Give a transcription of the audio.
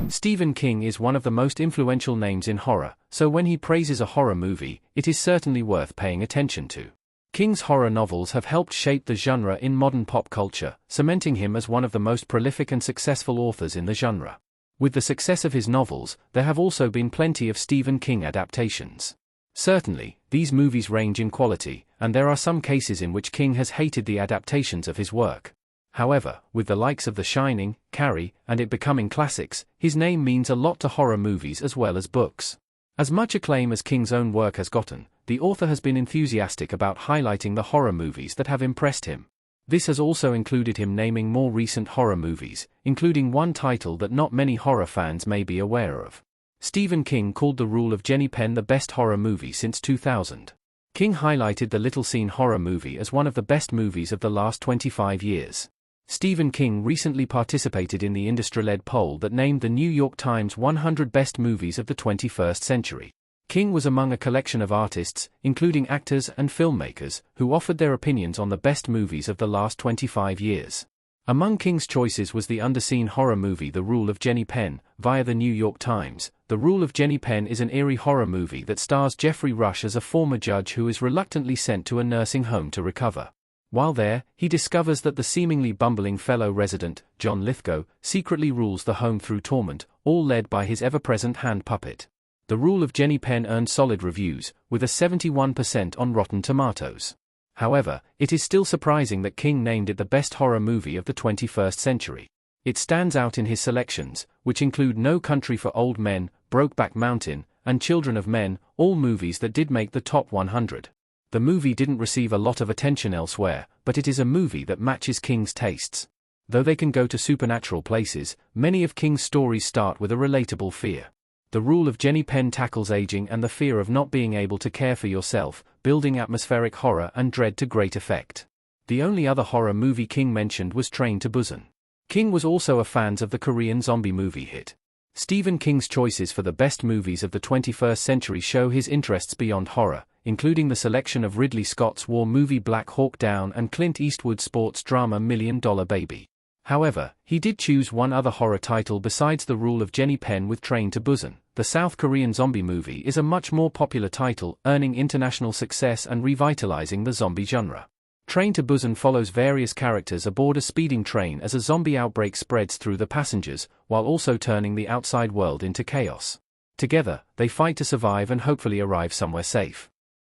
Stephen King is one of the most influential names in horror, so when he praises a horror movie, it is certainly worth paying attention to. King's horror novels have helped shape the genre in modern pop culture, cementing him as one of the most prolific and successful authors in the genre. With the success of his novels, there have also been plenty of Stephen King adaptations. Certainly, these movies range in quality, and there are some cases in which King has hated the adaptations of his work. However, with the likes of The Shining, Carrie, and it becoming classics, his name means a lot to horror movies as well as books. As much acclaim as King's own work has gotten, the author has been enthusiastic about highlighting the horror movies that have impressed him. This has also included him naming more recent horror movies, including one title that not many horror fans may be aware of. Stephen King called The Rule of Jenny Penn the best horror movie since 2000. King highlighted the Little Scene horror movie as one of the best movies of the last 25 years. Stephen King recently participated in the industry-led poll that named the New York Times 100 Best Movies of the 21st Century. King was among a collection of artists, including actors and filmmakers, who offered their opinions on the best movies of the last 25 years. Among King's choices was the underseen horror movie The Rule of Jenny Penn, via the New York Times. The Rule of Jenny Penn is an eerie horror movie that stars Jeffrey Rush as a former judge who is reluctantly sent to a nursing home to recover. While there, he discovers that the seemingly bumbling fellow resident, John Lithgow, secretly rules the home through torment, all led by his ever-present hand puppet. The Rule of Jenny Penn earned solid reviews, with a 71% on Rotten Tomatoes. However, it is still surprising that King named it the best horror movie of the 21st century. It stands out in his selections, which include No Country for Old Men, Brokeback Mountain, and Children of Men, all movies that did make the top 100. The movie didn't receive a lot of attention elsewhere, but it is a movie that matches King's tastes. Though they can go to supernatural places, many of King's stories start with a relatable fear. The Rule of Jenny Penn tackles aging and the fear of not being able to care for yourself, building atmospheric horror and dread to great effect. The only other horror movie King mentioned was Train to Busan. King was also a fan of the Korean zombie movie hit. Stephen King's choices for the best movies of the 21st century show his interests beyond horror, including the selection of Ridley Scott's war movie Black Hawk Down and Clint Eastwood's sports drama $1 Million Baby. However, he did choose one other horror title besides The Rule of Jenny Penn with Train to Busan. The South Korean zombie movie is a much more popular title, earning international success and revitalizing the zombie genre. Train to Busan follows various characters aboard a speeding train as a zombie outbreak spreads through the passengers, while also turning the outside world into chaos. Together, they fight to survive and hopefully arrive somewhere safe.